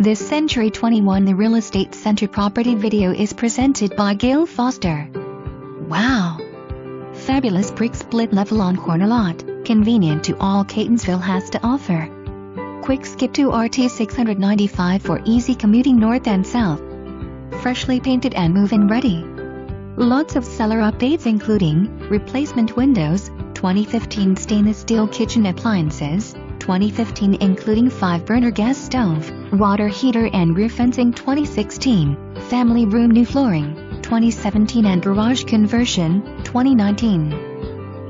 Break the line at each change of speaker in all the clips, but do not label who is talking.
This Century 21 The Real Estate Center property video is presented by Gail Foster. Wow! Fabulous brick split level on corner lot, convenient to all Catonsville has to offer. Quick skip to RT 695 for easy commuting north and south. Freshly painted and move-in ready. Lots of seller updates including replacement windows, 2015 stainless steel kitchen appliances, 2015 including 5-burner gas stove, water heater and rear fencing, 2016, family room new flooring, 2017 and garage conversion, 2019.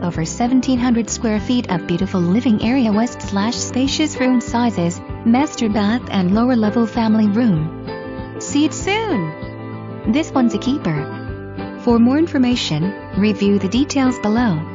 Over 1,700 square feet of beautiful living area west/spacious room sizes, master bath and lower level family room. See it soon! This one's a keeper. For more information, review the details below.